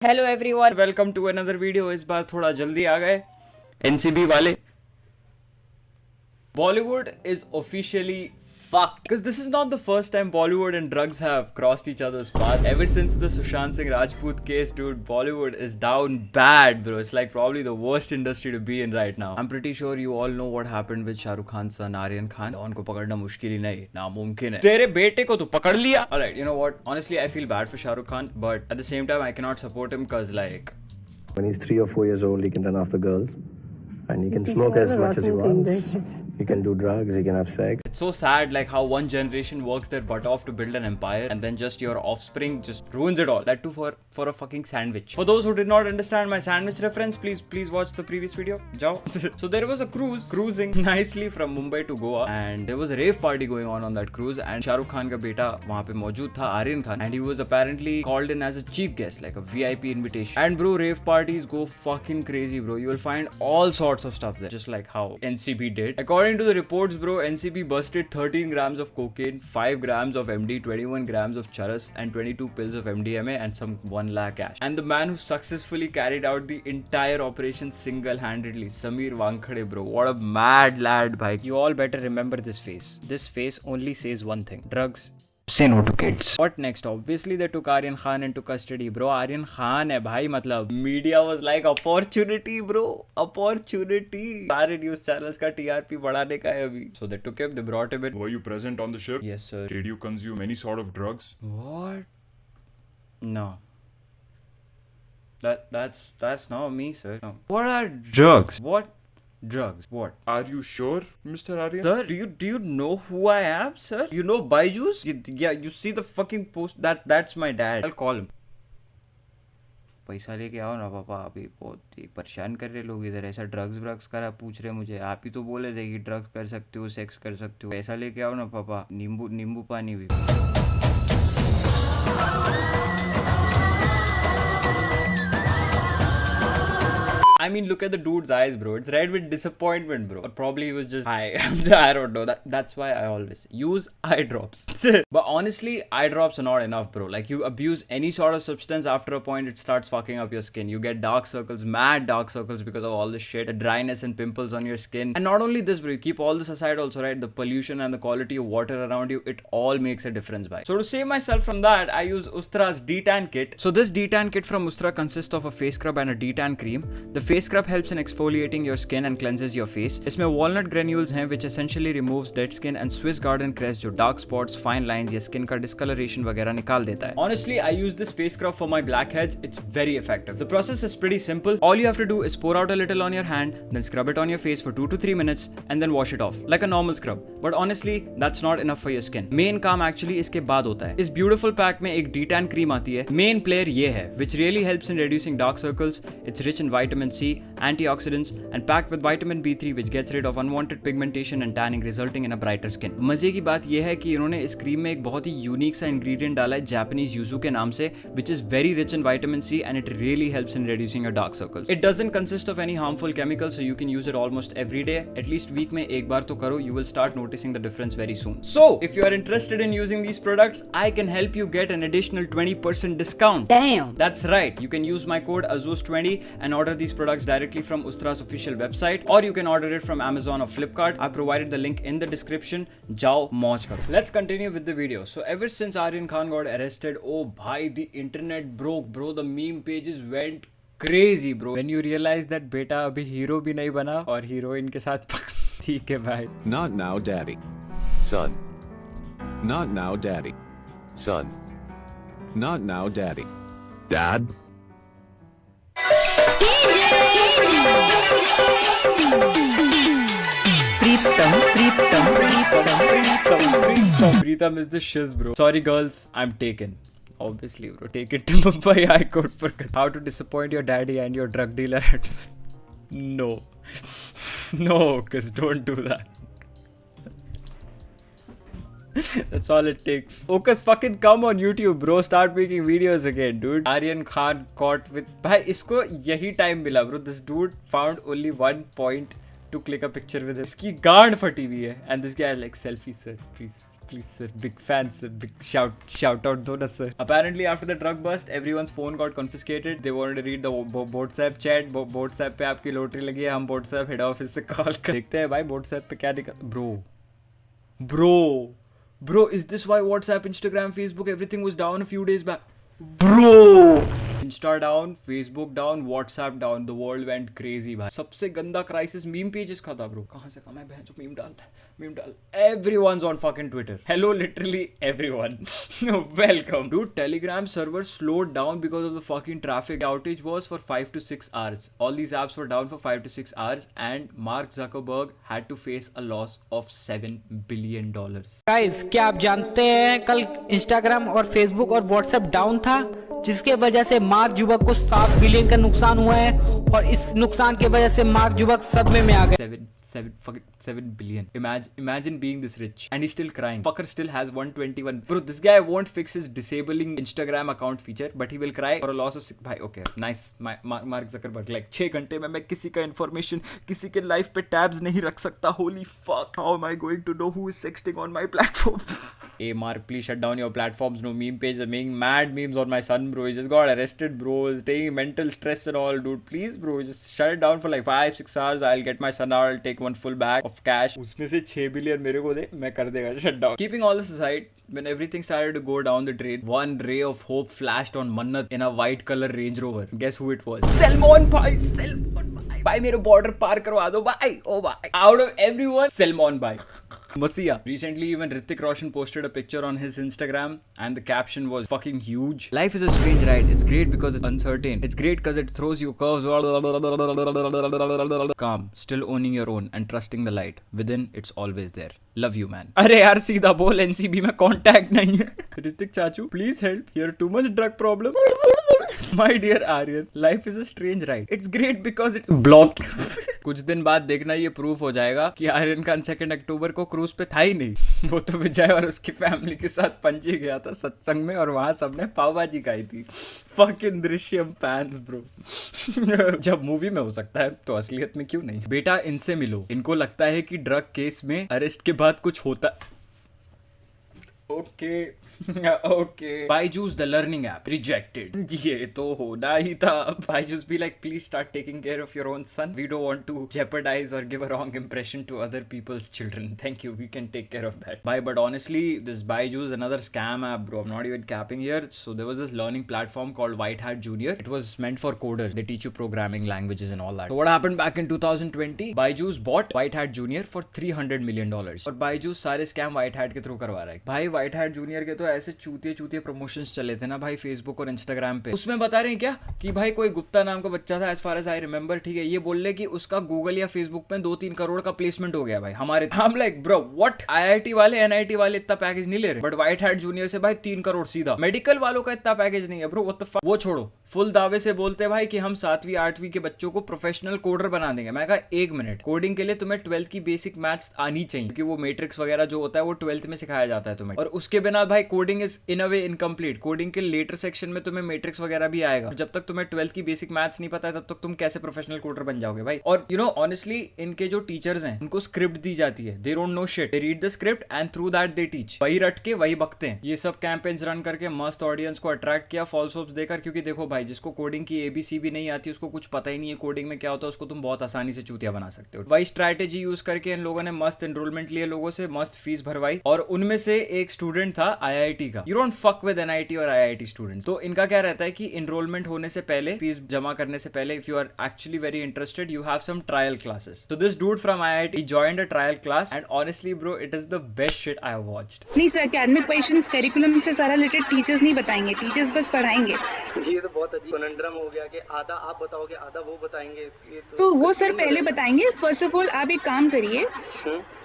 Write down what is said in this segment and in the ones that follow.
Hello everyone, welcome to another video. इस बार थोड़ा जल्दी आ गए एनसीबी वाले। Bollywood is officially fucked because this is not the first time Bollywood and drugs have crossed each other's path. Ever since the Sushant Singh Rajput case, dude, Bollywood is down bad, bro. It's like probably the worst industry to be in right now. I'm pretty sure you all know what happened with Shah Rukh Khan's son Aryan Khan. उनको पकड़ना मुश्किल ही नहीं, नामुमकिन है। तेरे बेटे को तो पकड़ लिया। Alright, you know what? Honestly, I feel bad for Shah Rukh Khan, but at the same time, I cannot support him because like. When he's 3 or 4 years old, he can run after girls. And he can smoke as much as he wants. He can do drugs, he can have sex. It's so sad like how one generation works their butt off to build an empire and then just your offspring just ruins it all. That too for a fucking sandwich. For those who did not understand my sandwich reference, please watch the previous video. Jao. So there was a cruise cruising nicely from Mumbai to Goa and there was a rave party going on that cruise and Shah Rukh Khan का बेटा वहाँ पे मौजूद था, Aryan Khan, and he was apparently called in as a chief guest, like a VIP invitation. And bro, rave parties go fucking crazy, bro. You will find all sorts of stuff there, just like how NCB did. According to the reports, bro, NCB busted 13 grams of cocaine, 5 grams of MD, 21 grams of charas, and 22 pills of MDMA, and some 1 lakh cash. And the man who successfully carried out the entire operation single-handedly, Samir Wankhede, bro. What a mad lad, bhai. You all better remember this face. This face only says one thing: drugs. Say no to kids. What next? Obviously they took Aryan Khan into custody, bro. Aryan Khan है भाई, मतलब media was like opportunity, bro. Opportunity. सारे news channels का TRP बढ़ाने का है अभी. So they took him, they brought him in. Were you present on the ship? Yes, sir. Did you consume any sort of drugs? What? No. That's not me, sir. No. What are drugs? What? Drugs. What? Are you sure, Mr. Aryan? Sir, do you know who I am, sir? You know Byju's? Yeah, you see the fucking post. That's my dad. I'll call him. पैसा लेके आओ ना पापा, अभी बहुत ही परेशान कर रहे लोग इधर। ऐसा ड्रग्स करा पूछ रहे मुझे। आप ही तो बोले थे कि ड्रग्स कर सकते हो, सेक्स कर सकते हो। पैसा लेके आओ ना पापा, नींबू पानी भी। I mean, look at the dude's eyes, bro. It's red with disappointment, bro. Or probably he was just high. I don't know. That's why I always use eye drops. But honestly, eye drops are not enough, bro. Like, you abuse any sort of substance, after a point, it starts fucking up your skin. You get dark circles, mad dark circles because of all this shit. The dryness and pimples on your skin. And not only this, bro. You keep all this aside also, right? The pollution and the quality of water around you, it all makes a difference, bhai. So to save myself from that, I use Ustra's D-Tan kit. So this D-Tan kit from Ustra consists of a face scrub and a D-Tan cream. The face scrub helps in exfoliating your skin and cleanses your face. इसमें walnut granules हैं which essentially removes dead skin and Swiss garden cress जो dark spots, fine lines या skin का discoloration वगैरह निकाल देता है. Honestly, I use this face scrub for my blackheads. It's very effective. The process is pretty simple. All you have to do is pour out a little on your hand, then scrub it on your face for 2 to 3 minutes and then wash it off like a normal scrub. But honestly, that's not enough for your skin. Main काम actually इसके बाद होता है. इस beautiful pack में एक D-Tan cream आती है. Main player ये है, which really helps in reducing dark circles. It's rich in vitamin C, antioxidants and packed with vitamin B3 which gets rid of unwanted pigmentation and tanning resulting in a brighter skin. मजे की बात यह है कि इन्होंने इस cream में एक बहुत ही यूनिक सा इंग्रेडिएंट डाला है जापानीज यूजू के नाम से which is very rich in vitamin C and it really helps in reducing your dark circles. It doesn't consist of any harmful chemicals so you can use it almost every day. At least week में एक बार तो करो, you will start noticing the difference very soon. So if you are interested in using these products, I can help you get an additional 20% discount. Damn! That's right. You can use my code AZUS20 and order these products directly from Ustra's official website or you can order it from Amazon or Flipkart. I provided the link in the description. Jao मौज करो. Let's continue with the video. So ever since Aryan Khan got arrested, oh bhai, the internet broke, bro. The meme pages went crazy, bro. When you realize that बेटा अभी hero भी नहीं बना और heroine के साथ ठीक है भाई. Not now, daddy. Son. Not now, daddy. Son. Not now, daddy. Dad? Preetham is the shiz, bro. Sorry girls, I'm taken. Obviously, bro. Take it to Mumbai High Court for how to disappoint your daddy and your drug dealer. No. No, cause don't do that. That's all it takes. Focus fucking come on YouTube, bro. Start making videos again, dude. Aryan Khan caught with... भाई इसको यही time मिला, bro. This dude found only 1 point to click a picture with. इसकी गांड फटी हुई है. And this guy is like, selfie sir, please. Please sir, big fan sir, big shout out dona sir. Apparently after the drug bust, everyone's phone got confiscated. They wanted to read the WhatsApp chat. WhatsApp पे आपकी lottery लगी है, हम WhatsApp head office से call कर देखते हैं भाई WhatsApp पे क्या निकल. Bro, is this why WhatsApp, Instagram, Facebook, everything was down a few days back? Bro, Insta down, Facebook down, WhatsApp down, the world went crazy भाई. सबसे गंदा क्राइसिस मीम पेजेस का था ब्रो. कहाँ से कमाए बहन जो मीम डालता है. Everyone's on fucking Twitter. Hello, literally everyone. Welcome. Dude, Telegram server slowed down because of the fucking traffic. Outage was for 5 to 6 hours. All these apps were down for 5 to 6 hours and Mark Zuckerberg had to face a loss of $7 billion. Guys, क्या आप जानते हैं कल Instagram और Facebook और WhatsApp down था, जिसके वजह से मार्क जुबर्ग को 7 बिलियन का नुकसान हुआ है और इस नुकसान की वजह से मार्क जुबर्ग सदमे में आ गए. 7 billion. Imagine being this rich and he's still crying. Fucker still has 121. Bro, this guy won't fix his disabling Instagram account feature, but he will cry for a loss of 6. Bhai, okay, nice. Mark Zuckerberg, like 6 घंटे में मैं किसी का information, किसी के life पे tabs नहीं रख सकता. Holy fuck, how am I going to know who is sexting on my platform? Hey Mark, please shut down your platforms. No meme pages are making mad memes on my son, bro. He just got arrested, bro. He's taking mental stress and all, dude. Please, bro, just shut it down for like 5-6 hours. I'll get my son out. I'll take one full bag of cash. उसमें से 6 billion मेरे को दे, मैं कर देगा shut down. Keeping all this aside, when everything started to go down the drain, one ray of hope flashed on Mannat in a white color Range Rover. Guess who it was? Salman bhai, Salman bhai. भाई मेरे border पार करवा दो भाई. Oh भाई. Out of everyone, Salman bhai. Masiya. Recently, even Hrithik Roshan posted a picture on his Instagram and the caption was fucking huge. Life is a strange ride. It's great because it's uncertain. It's great because it throws you curves. Calm, still owning your own and trusting the light. Within, it's always there. Love you, man. अरे यार सीधा बोल, NCB में contact नहीं है. ऋतिक चाचू, please help. Here too much drug problem. My dear Aryan, life is a strange ride. It's great because it's blocked. कुछ दिन बाद देखना ये प्रूफ हो जाएगा कि आर्यन खान 2 अक्टूबर को क्रूज पे था ही नहीं. वो तो विजय और उसकी फैमिली के साथ पणजी गया था सत्संग में और वहां सबने पाव भाजी खाई थी. Fucking Drishyam fans bro. जब मूवी में हो सकता है तो असलियत में क्यों नहीं. बेटा इनसे मिलो, इनको लगता है कि ड्रग केस में अरेस्ट के बाद कुछ होता. Okay. Byju's the learning app rejected. ये तो होना ही था. Byju's be like, please start taking care of your own son. We don't want to jeopardize or give a wrong impression to other people's children. Thank you. We can take care of that. But honestly, this Byju's another scam app, bro. I'm not even capping here. So there was this learning platform called White Hat Junior. It was meant for coders. They teach you programming languages and all that. So what happened back in 2020? Byju's bought White Hat Junior for $300 million. और Byju's सारे scam White Hat के through करवा रहा है. भाई White Hat Junior के तो ऐसे चूतिए प्रमोशंस चले थे ना भाई फेसबुक और इंस्टाग्राम पे. उसमें बता रहे हैं क्या कि भाई कोई गुप्ता नाम का बच्चा था, as far as I remember, ठीक है, ये बोल रहे कि उसका गूगल या फेसबुक पे 2-3 करोड़ का प्लेसमेंट हो गया भाई हमारे. हम लाइक ब्रो व्हाट, आईआईटी वाले एनआईटी वाले इतना पैकेज नहीं ले रहे, बट व्हाइट हैट जूनियर से भाई 3 करोड़ सीधा. मेडिकल वालों का इतना पैकेज नहीं है ब्रो. What the fuck. वो छोड़ो, फुल दावे से बोलते हैं भाई कि हम 7वीं 8वीं के बच्चों को प्रोफेशनल कोडर बना देंगे. मैं कहा 1 मिनट, कोडिंग के लिए तुम्हें 12th की बेसिक मैथ्स आनी चाहिए क्योंकि वो मैट्रिक्स वगैरह जो होता है वो 12th में सिखाया जाता है तुम्हें. और उसके बिना भाई coding is in a way incomplete. Coding के लेटर सेक्शन में तुम्हें मैट्रिक्स वगैरह भी आएगा. जब तक तुम्हें 12th की बेसिक मैथ्स नहीं पता है तब तक तुम कैसे प्रोफेशनल कोडर बन जाओगे भाई. और यू नो ऑनेस्टली इनके जो टीचर्स हैं उनको स्क्रिप्ट दी जाती है. They don't know shit. They read the script and through that they teach. वही रट के वही बकते हैं. ये सब कैंपेन्स रन करके मस्त ऑडियंस को अट्रैक्ट किया फॉल्स होप्स देकर. क्योंकि देखो भाई, जिसको कोडिंग की एबीसी भी नहीं आती, उसको कुछ पता ही नहीं है कोडिंग में क्या होता है, उसको तुम बहुत आसानी से चूतिया बना सकते हो. वही स्ट्रैटेजी यूज करके इन लोगों ने मस्त एनरोलमेंट लिए, लोगों से मस्त फीस भरवाई. और उनमें से एक स्टूडेंट था आईआईटी का. You don't fuck with NIT और आईआईटी स्टूडेंट्स. तो इनका क्या रहता है कि एनरोलमेंट होने से पहले, फीस जमा करने से पहले, if you are actually very interested, you have some trial classes. So this dude from IIT joined a trial class and honestly bro it is the best shit I have watched. नहीं sir, academic questions curriculum से सारा related teachers नहीं बताएंगे, teachers बस पढ़ाएंगे. ये तो बहुत अजीब कनंड्रम हो गया कि आधा आप बताओगे आधा वो बताएंगे. ये तो वो सर पहले बताएंगे. फर्स्ट ऑफ ऑल आप एक काम करिए,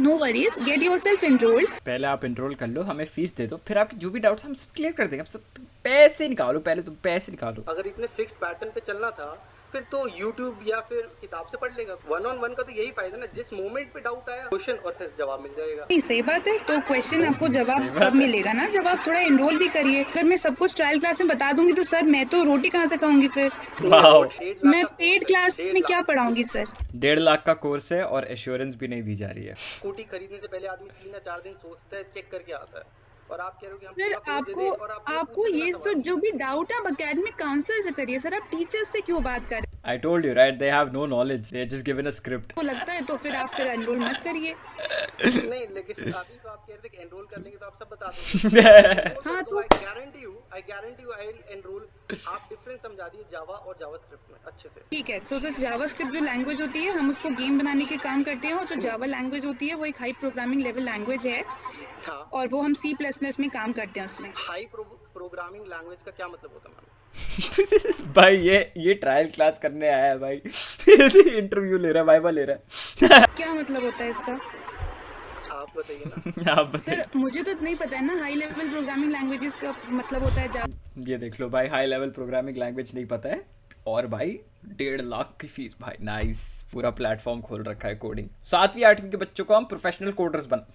no worries, get yourself enrolled. पहले आप एनरोल कर लो, हमें फीस दे दो, फिर आपके जो भी डाउट्स हम सब क्लियर कर देंगे. हम सब पैसे निकालो, पहले तुम पैसे निकालो. अगर इतने फिक्स्ड पैटर्न पे चलना था फिर तो YouTube या फिर किताब से पढ़ लेगा। 1-on-1 का तो यही फायदा ना, जिस मोमेंट पे डाउट आया क्वेश्चन और फिर जवाब मिल जाएगा। नहीं, सही बात है। तो क्वेश्चन आपको जवाब कब मिलेगा ना, जब आप थोड़ा एनरोल भी करिए। अगर मैं सब कुछ ट्रायल क्लास में बता दूंगी तो सर मैं तो रोटी कहाँ से खाऊंगी फिर। वाओ, मैं पेड क्लास में क्या पढ़ाऊंगी सर। 1.5 लाख का कोर्स है और एश्योरेंस भी नहीं दी जा रही है। स्कूटी खरीदने से पहले आदमी 3 या 4 दिन सोचता है, चेक करके आता है, और आप कह रहे हो कि हम सर पूरा कोर्स दे दें और आपको ये सब जो भी डाउट है आप एकेडमिक काउंसलर से करिए सर, आप टीचर्स से क्यों बात कर रहे हैं। I told you, right? They have no knowledge. They're just given a script. आपको लगता है तो फिर आप फिर एनरोल मत करिए। नहीं, लेकिन अभी तो आप कह रहे थे कि एनरोल कर लेंगे तो आप सब बता दोगे। हाँ, तो I guarantee you I will enrol. आप डिफरेंस समझा दिए जावा और जावास्क्रिप्ट में अच्छे से। ठीक है। सो जावास्क्रिप्ट जो लैंग्वेज होती है हम उसको गेम बनाने के काम करते हैं, और जो जावा लैंग्वेज होती है वो एक हाई प्रोग्रामिंग लेवल लैंग्वेज है, हाँ, और वो हम C++ में काम करते हैं उसमें। हाई प्रोग्रामिंग लैंग्वेज का क्या मतलब होता है मैम? भाई ये ट्रायल क्लास करने आया है भाई। इंटरव्यू ले रहा है, वाइवा ले रहा है। क्या मतलब होता है इसका आप बताइए ना। आप बता। सर मुझे तो नहीं पता है ना, हाई लेवल प्रोग्रामिंग लैंग्वेजेस का मतलब होता है ये देख लो भाई, हाई लेवल प्रोग्रामिंग लैंग्वेज नहीं पता है, और भाई 1.5 लाख की फीस भाई। नाइस, पूरा प्लेटफॉर्म खोल रखा है कोडिंग। 7वीं 8वीं के बच्चों को हम प्रोफेशनल कोडर्स बन।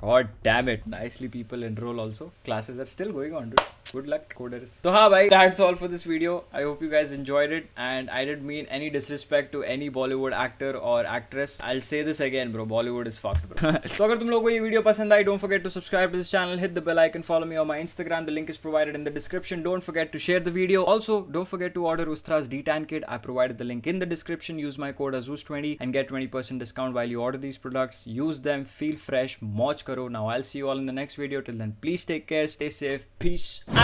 God damn it. Nicely people enroll also. Classes are still going on, dude. Good luck, coders. So हाँ भाई, that's all for this video. I hope you guys enjoyed it, and I didn't mean any disrespect to any Bollywood actor or actress. I'll say this again, bro. Bollywood is fucked, bro. So अगर तुम लोगों को ये video पसंद आई, don't forget to subscribe to this channel, hit the bell icon, follow me on my Instagram. The link is provided in the description. Don't forget to share the video. Also, don't forget to order Ustra's D-Tan Kit. I provided the link in the description. Use my code AZUS20 and get 20% discount while you order these products. Use them, feel fresh, mauj karo. Now I'll see you all in the next video. Till then, please take care, stay safe, peace out.